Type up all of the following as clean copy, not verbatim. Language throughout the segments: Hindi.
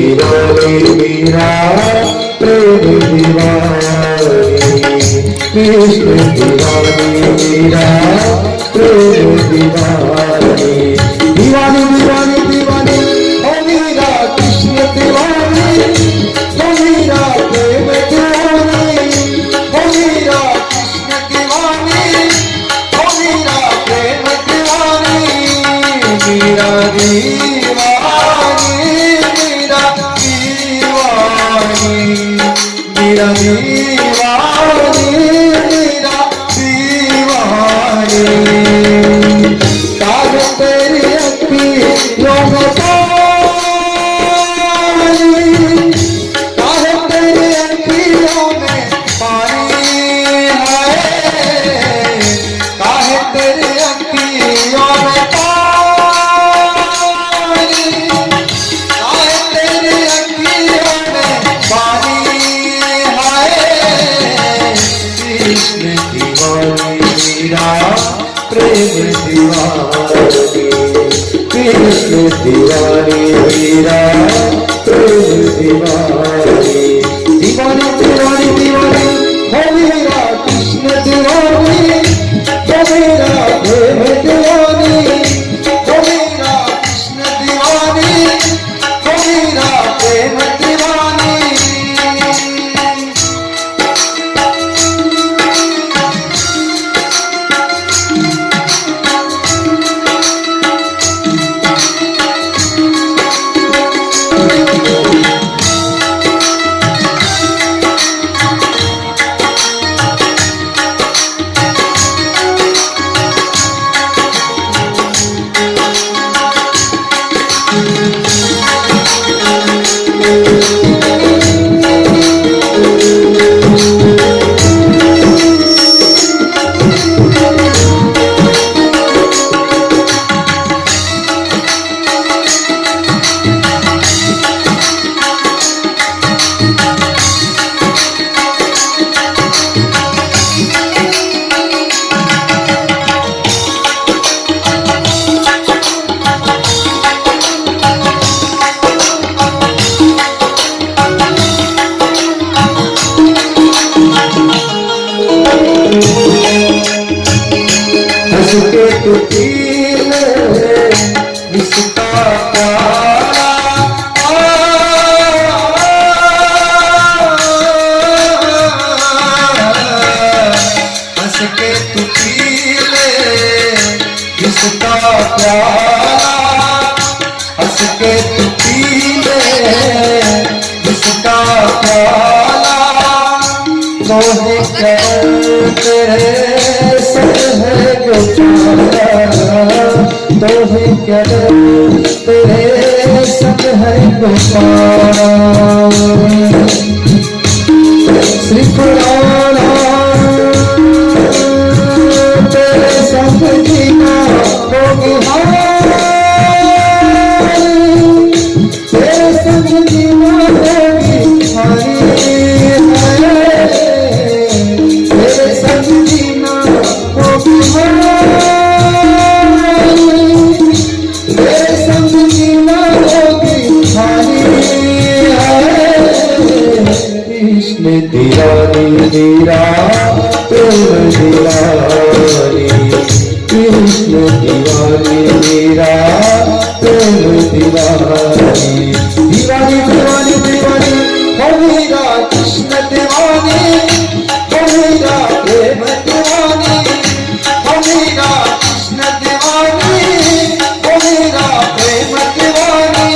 दीवानी मीरा प्रेम दीवानी, कृष्ण दीवानी मीरा प्रेम दीवानी, दीवानी दीवानी दीवानी ओ मीरा कृष्ण दीवानी, ओ मीरा प्रेम दीवानी, ओ मीरा कृष्ण दीवानी, ओ मीरा प्रेम दीवानी, मीरा दीवानी, मीरा दीवानी, मीरा दीवानी, मीरा दीवानी, काहे तेरी अखियों में पानी, काहे तेरी अखियों में पानी है, काहे तेरी अखियों में पानी, काहे तेरी अखियों में पानी है, कृष्ण दीवानी मीरा प्रेम दीवानी, कृष्ण दीवानी मीरा प्रेम दीवानी, दीवानी दीवानी दीवानी हो मीरा कृष्ण दीवानी, हो मीरा प्रेम दीवानी, हो मीरा कृष्ण दीवानी, हो मीरा प्रेम दीवानी। हंसके तू पी ले इसका प्याला, हंसके तू पी ले इसका प्याला, हंसके तू पी ले इसका प्याला, लोहे के तेरे संग है जो प्याला, लोहे के तेरे संग है जो प्याला, श्री पुराना तेरे संग जीना होगी हारी, तेरे संग जीना होगी हारी, तेरे संग जीना होगी हारी, तेरे संग जीना होगी हारी, कृष्ण दीवानी मीरा प्रेम दीवानी, कृष्ण दीवानी मीरा प्रेम दीवानी, दीवानी दीवानी दीवानी हो मीरा कृष्ण दीवानी, हो मीरा प्रेम दीवानी, हो मीरा कृष्ण दीवानी, हो मीरा प्रेम दीवानी।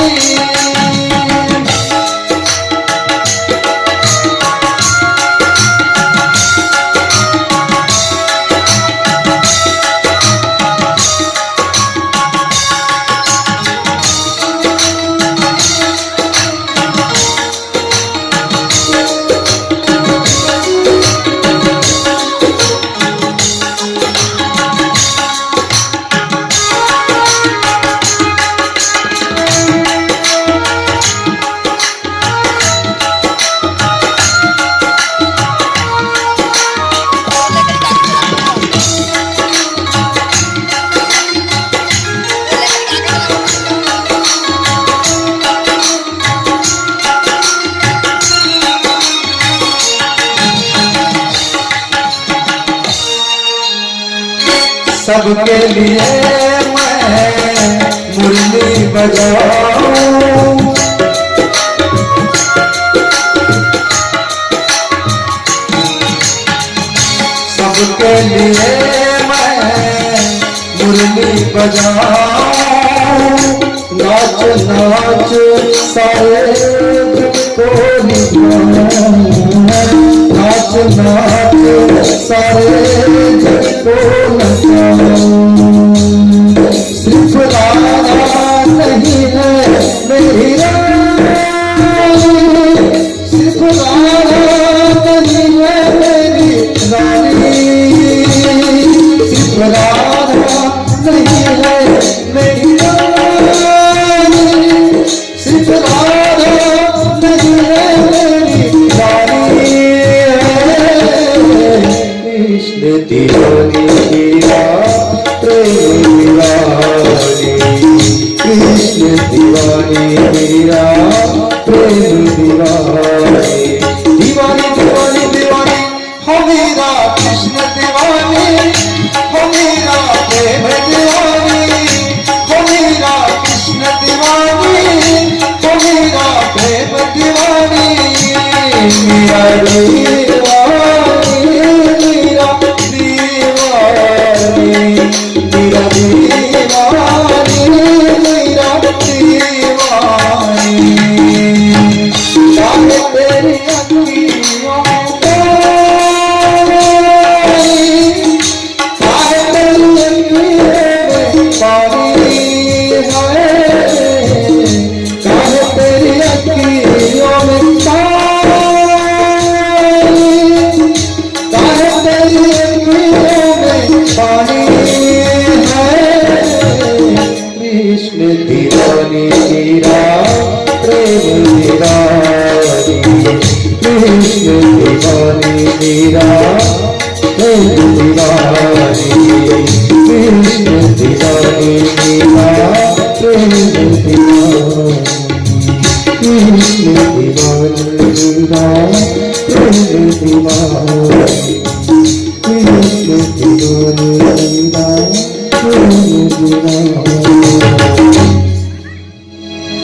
सबके लिए मैं मुरली बजाऊं, सबके लिए मैं मुरली बजाऊं। नाच नाच सारे को निभाऊं, नाच नाच सारे को नचाऊं। सिर्फ राधा नहीं है मेरी रानी, सिर्फ राधा नहीं है मेरी रानी, सिर्फ राधा नहीं है मेरी रानी, सिर्फ राधा नहीं है मेरी रानी। कृष्ण दीवानी तेरा प्रेम दीवानी, कृष्ण दीवानी तेरा प्रेम दीवानी। दीवानी दीवानी दीवानी हो मेरा कृष्ण दीवानी, हो मेरा प्रेम दीवानी, हो मेरा कृष्ण दीवानी, हो मेरा प्रेम दीवानी। मेरा दीवानी, मेरा दीवानी, मेरा दीवानी, मेरा दीवानी। चाहे तेरी अखियों कृष्ण दीवानी तेरा प्रेम दीवानी, कृष्ण दीवानी तेरा प्रेम दीवानी, कृष्ण दीवानी तेरा प्रेम दीवानी, कृष्ण दीवानी तेरा प्रेम दीवानी, कृष्ण दीवानी तेरा प्रेम दीवानी।